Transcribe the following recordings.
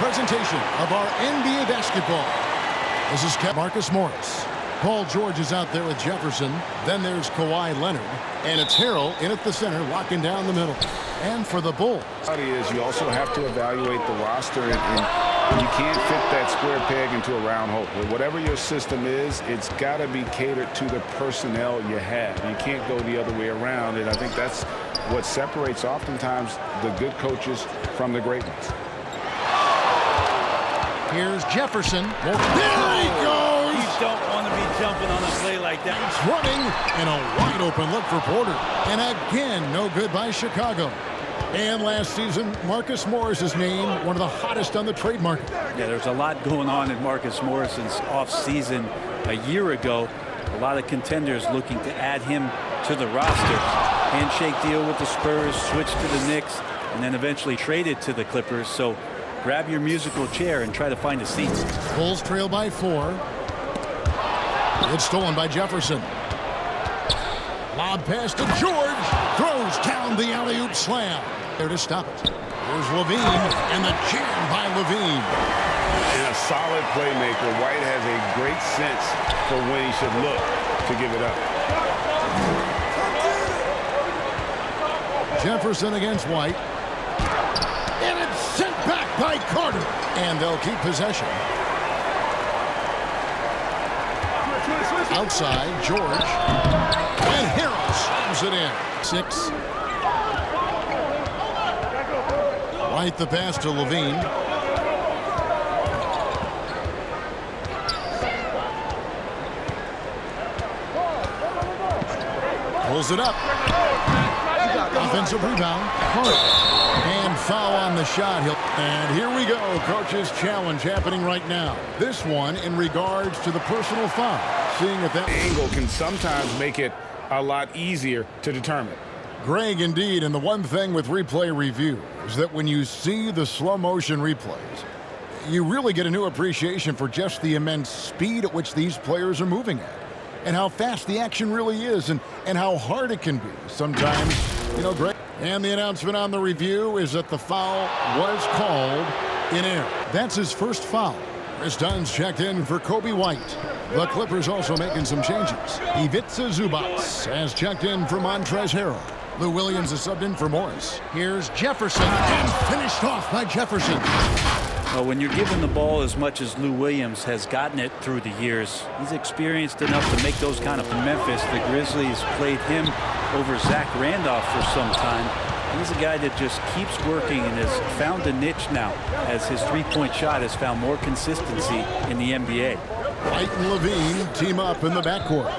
presentation of our NBA basketball. This is Marcus Morris. Paul George is out there with Jefferson. Then there's Kawhi Leonard. And it's Harrell in at the center, locking down the middle. And for the Bulls. You also have to evaluate the roster, and you can't fit that square peg into a round hole. Whatever your system is, it's got to be catered to the personnel you have. You can't go the other way around, and I think that's what separates oftentimes the good coaches from the great ones. Here's Jefferson. There he goes! You don't want to be jumping on a play like that. He's running, and a wide open look for Porter. And again, no good by Chicago. And last season, Marcus Morris's name, one of the hottest on the trade market. Yeah, there's a lot going on in Marcus Morris's offseason. A year ago, a lot of contenders looking to add him to the roster. Handshake deal with the Spurs, switched to the Knicks, and then eventually traded to the Clippers. So grab your musical chair and try to find a seat. Bulls trail by 4. It's stolen by Jefferson. Lob pass to George. Throws down the alley-oop slam. There to stop it. Here's Levine, and the jam by Levine. And a solid playmaker. White has a great sense for when he should look to give it up. Jefferson against White. And it's sent back by Carter. And they'll keep possession. Outside, George. And Harrell slams it in. 6. White the pass to Levine. Pulls it up. Offensive rebound. And foul on the shot. And here we go. Coach's challenge happening right now. This one in regards to the personal foul. Seeing if that angle can sometimes make it a lot easier to determine. Greg, indeed, and the one thing with replay review is that when you see the slow motion replays, you really get a new appreciation for just the immense speed at which these players are moving at, and how fast the action really is, and how hard it can be sometimes, Greg. And the announcement on the review is that the foul was called in error. That's his first foul. Chris Dunn's checked in for Kobe White. The Clippers also making some changes. Ivica Zubac has checked in for Montrezl Harrell. Lou Williams is subbed in for Morris. Here's Jefferson, and finished off by Jefferson. Well, when you're given the ball as much as Lou Williams has gotten it through the years, he's experienced enough to make those kind of. Memphis, the Grizzlies played him over Zach Randolph for some time. He's a guy that just keeps working and has found a niche now as his three-point shot has found more consistency in the NBA. White and Levine team up in the backcourt.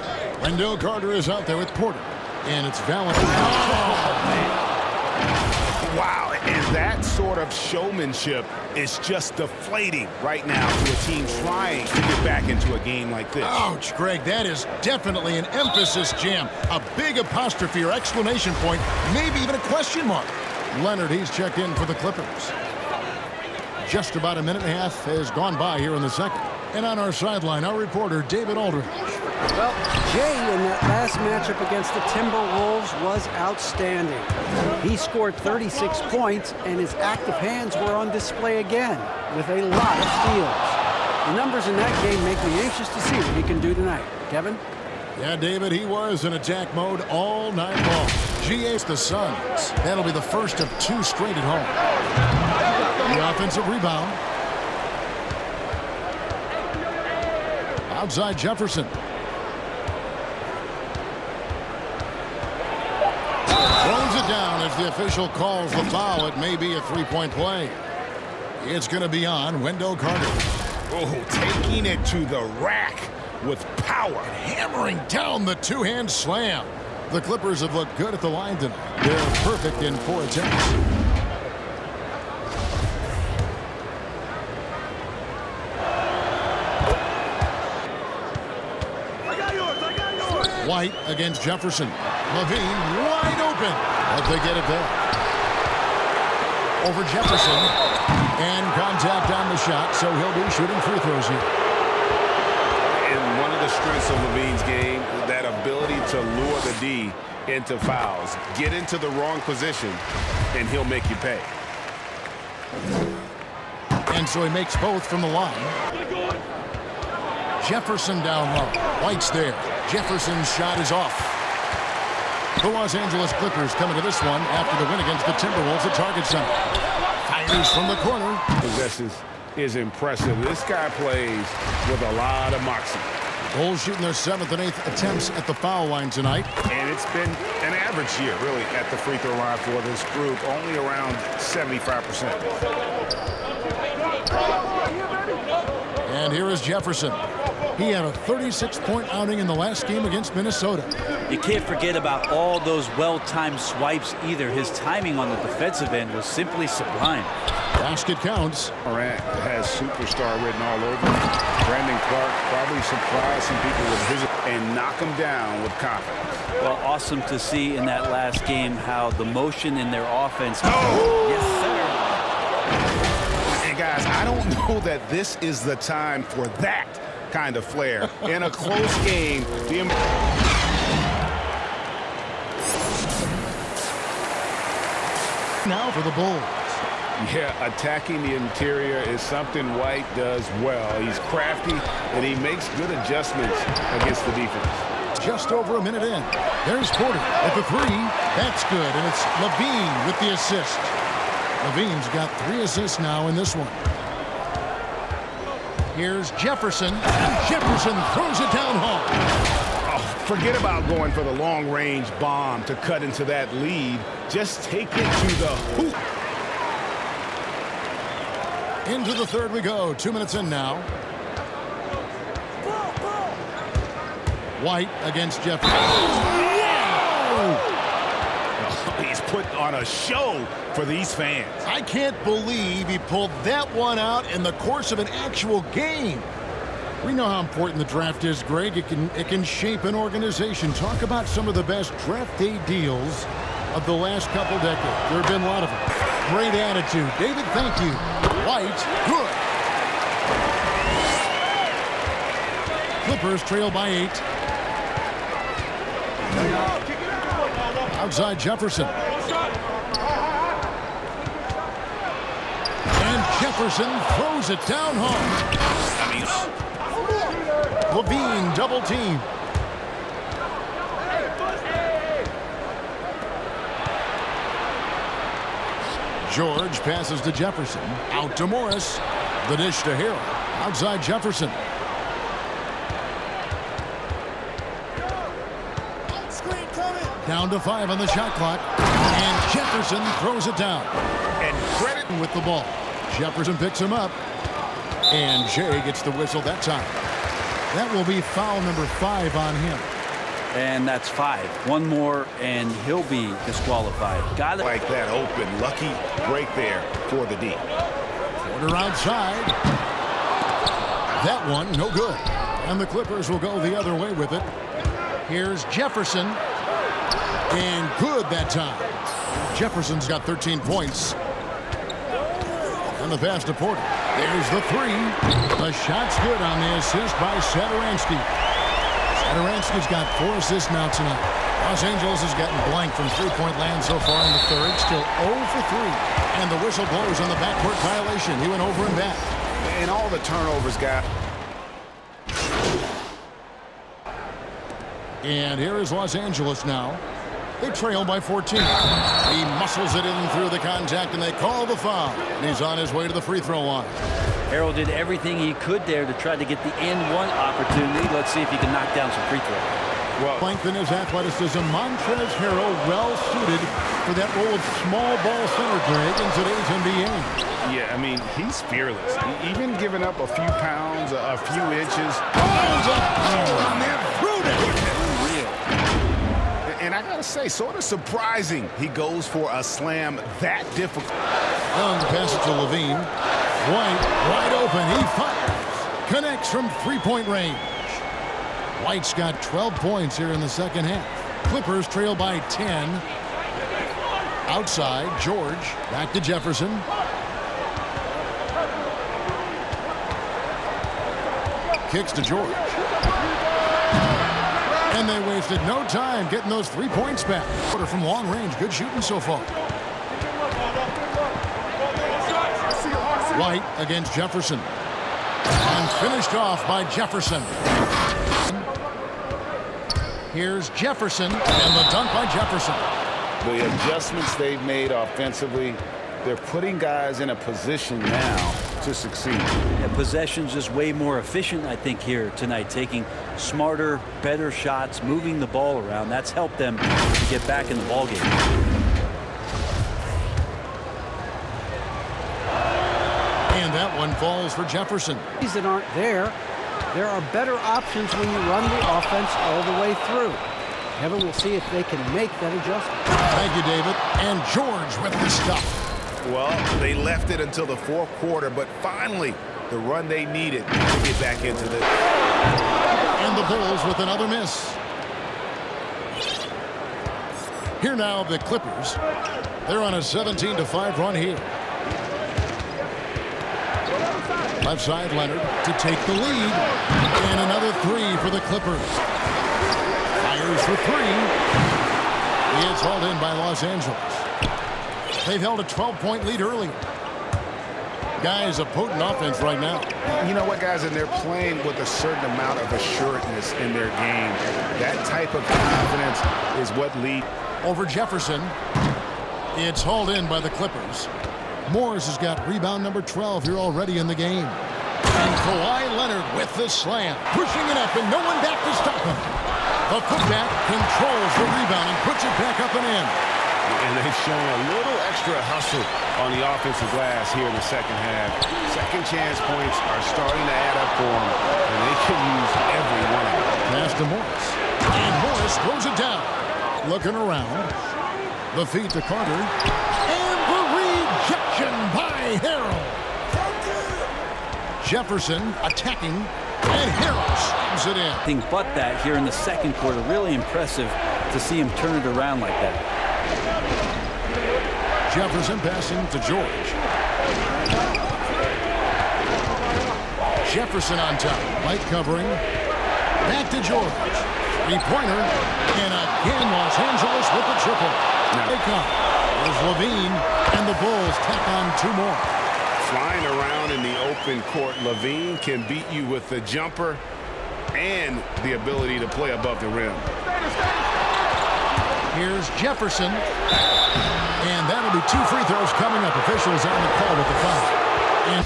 Wendell Carter is out there with Porter. And it's Valentine. Oh, man. Wow, and that sort of showmanship is just deflating right now to a team trying to get back into a game like this. Ouch, Greg, that is definitely an emphasis jam. A big apostrophe or exclamation point, maybe even a question mark. Leonard, he's checked in for the Clippers. Just about a minute and a half has gone by here in the second. And on our sideline, our reporter, David Aldridge. Well, Jay in that last matchup against the Timberwolves was outstanding. He scored 36 points, and his active hands were on display again with a lot of steals. The numbers in that game make me anxious to see what he can do tonight. Kevin? Yeah, David, he was in attack mode all night long. GA's the Suns. That'll be the first of 2 straight at home. The offensive rebound. Outside Jefferson. Throws it down as the official calls the foul. It may be a three-point play. It's going to be on Wendell Carter. Oh, taking it to the rack with power. Hammering down the two-hand slam. The Clippers have looked good at the line tonight. They're perfect in 4 attempts. White against Jefferson. Levine wide open. But they get it there. Over Jefferson. And contact on the shot, so he'll be shooting free throws here. And one of the strengths of Levine's game, that ability to lure the D into fouls. Get into the wrong position, and he'll make you pay. And so he makes both from the line. Jefferson down low. White's there. Jefferson's shot is off. The Los Angeles Clippers coming to this one after the win against the Timberwolves at Target Center. Fires from the corner. Possesses is impressive. This guy plays with a lot of moxie. Bulls shooting their 7th and 8th attempts at the foul line tonight. And it's been an average year, really, at the free throw line for this group, only around 75%. And here is Jefferson. He had a 36-point outing in the last game against Minnesota. You can't forget about all those well-timed swipes either. His timing on the defensive end was simply sublime. Basket counts. Morant has superstar written all over him. Brandon Clark probably surprised some people with his and knock him down with confidence. Well, awesome to see in that last game how the motion in their offense. Oh! Yes, sir. And guys, I don't know that this is the time for that kind of flair. In a close game, now for the Bulls. Yeah, attacking the interior is something White does well. He's crafty, and he makes good adjustments against the defense. Just over a minute in. There's Porter at the 3. That's good, and it's Levine with the assist. Levine's got 3 assists now in this one. Here's Jefferson. Jefferson throws it down home. Oh, forget about going for the long-range bomb to cut into that lead. Just take it to the hoop. Into the third we go. 2 minutes in now. White against Jefferson. Oh, he's put on a show for these fans. I can't believe he pulled that one out in the course of an actual game. We know how important the draft is, Greg. It can shape an organization. Talk about some of the best draft day deals of the last couple decades. There have been a lot of them. Great attitude. David, thank you. White, good. Clippers trail by 8. Outside Jefferson. And Jefferson throws it down home. Levine double team. George passes to Jefferson. Out to Morris. The dish to Hill. Outside Jefferson. Down to 5 on the shot clock. And Jefferson throws it down. And credit with the ball. Jefferson picks him up. And Jay gets the whistle that time. That will be foul number 5 on him. And that's 5. One more, and he'll be disqualified. Got it. Like that open, lucky break there for the D. Porter outside. That one, no good. And the Clippers will go the other way with it. Here's Jefferson. And good that time. Jefferson's got 13 points. And the pass to Porter. There's the 3. The shot's good on the assist by Satoransky. Satoransky's got 4 assists now tonight. Los Angeles has gotten blank from three-point land so far in the third. Still 0 for 3. And the whistle blows on the backcourt violation. He went over and back. And all the turnovers got. And here is Los Angeles now. They trail by 14. He muscles it in through the contact, and they call the foul. And he's on his way to the free throw line. Harold did everything he could there to try to get the and-one opportunity. Let's see if he can knock down some free throws. Well, lengthen his athleticism. Montrezl Harrell well suited for that role of small ball center, Greg, in today's NBA. Yeah, I mean, he's fearless. Even giving up a few pounds, a few inches. And I gotta say, sort of surprising he goes for a slam that difficult. Young pass it to Levine. White wide open. He fires. Connects from three-point range. White's got 12 points here in the second half. Clippers trail by 10. Outside, George. Back to Jefferson. Kicks to George. And they wasted no time getting those 3 points back. Porter from long range. Good shooting so far. White against Jefferson. And finished off by Jefferson. Here's Jefferson, and the dunk by Jefferson. The adjustments they've made offensively, they're putting guys in a position now to succeed. Yeah, possession's just way more efficient, I think, here tonight, taking smarter, better shots, moving the ball around. That's helped them to get back in the ballgame. And that one falls for Jefferson. These that aren't there are better options when you run the offense all the way through. Kevin will see if they can make that adjustment. Thank you, David. And George with the stuff. Well, they left it until the fourth quarter, but finally, the run they needed to get back into this. And the Bulls with another miss. Here now, the Clippers. They're on a 17-5 run here. Left side, Leonard to take the lead. And another three for the Clippers. Fires for three. It's hauled in by Los Angeles. They've held a 12-point lead earlier. Guys, a potent offense right now. You know what, guys? And they're playing with a certain amount of assuredness in their game. That type of confidence is what leads. Over Jefferson. It's hauled in by the Clippers. Morris has got rebound number 12 here already in the game. And Kawhi Leonard with the slam. Pushing it up and no one back to stop him. The putback controls the rebound and puts it back up and in. And they've shown a little extra hustle on the offensive glass here in the second half. Second chance points are starting to add up for them, and they can use every one of them. Pass to Morris. And Morris throws it down. Looking around. The feed to Carter. And the rejection by Harrell. Jefferson attacking. And Harrell slams it in. Anything but that here in the second quarter. Really impressive to see him turn it around like that. Jefferson passing to George. Jefferson on top. White covering. Back to George. Three-pointer. And again, Los Angeles with the triple. Now they come. There's Levine. And the Bulls tack on two more. Flying around in the open court, Levine can beat you with the jumper and the ability to play above the rim. Here's Jefferson. And that'll be two free throws coming up. Officials on the call with the foul. And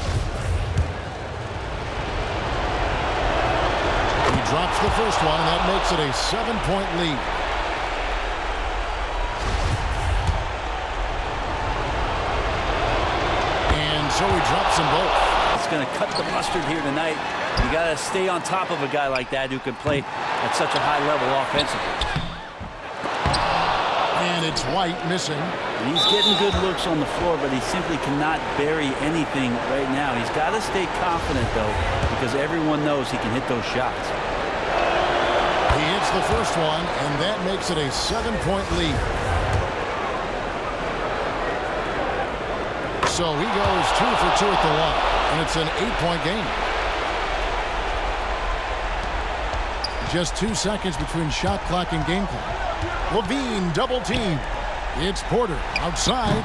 he drops the first one, and that makes it a 7-point lead. And so he drops them both. It's going to cut the mustard here tonight. You got to stay on top of a guy like that who can play at such a high level offensively. And it's White missing. He's getting good looks on the floor, but he simply cannot bury anything right now. He's got to stay confident, though, because everyone knows he can hit those shots. He hits the first one, and that makes it a 7-point lead. So he goes 2 for 2 at the line, and it's an 8-point game. Just 2 seconds between shot clock and game clock. Levine double team. It's Porter outside.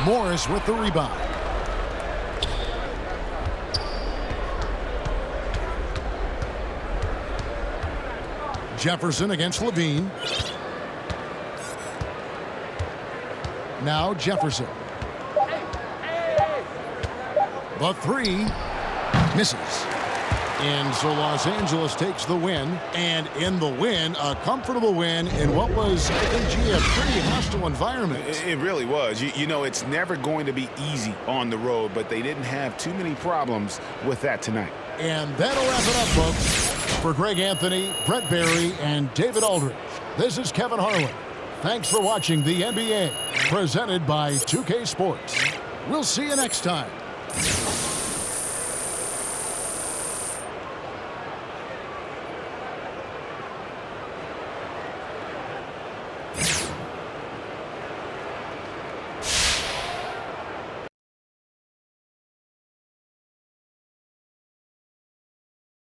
Morris with the rebound. Jefferson against Levine. Now Jefferson. The three misses. And so Los Angeles takes the win, and in the win, a comfortable win in what was, I think, a pretty hostile environment. It really was. You know, it's never going to be easy on the road, but they didn't have too many problems with that tonight. And that'll wrap it up, folks. For Greg Anthony, Brett Barry, and David Aldridge, this is Kevin Harlan. Thanks for watching the NBA, presented by 2K Sports. We'll see you next time.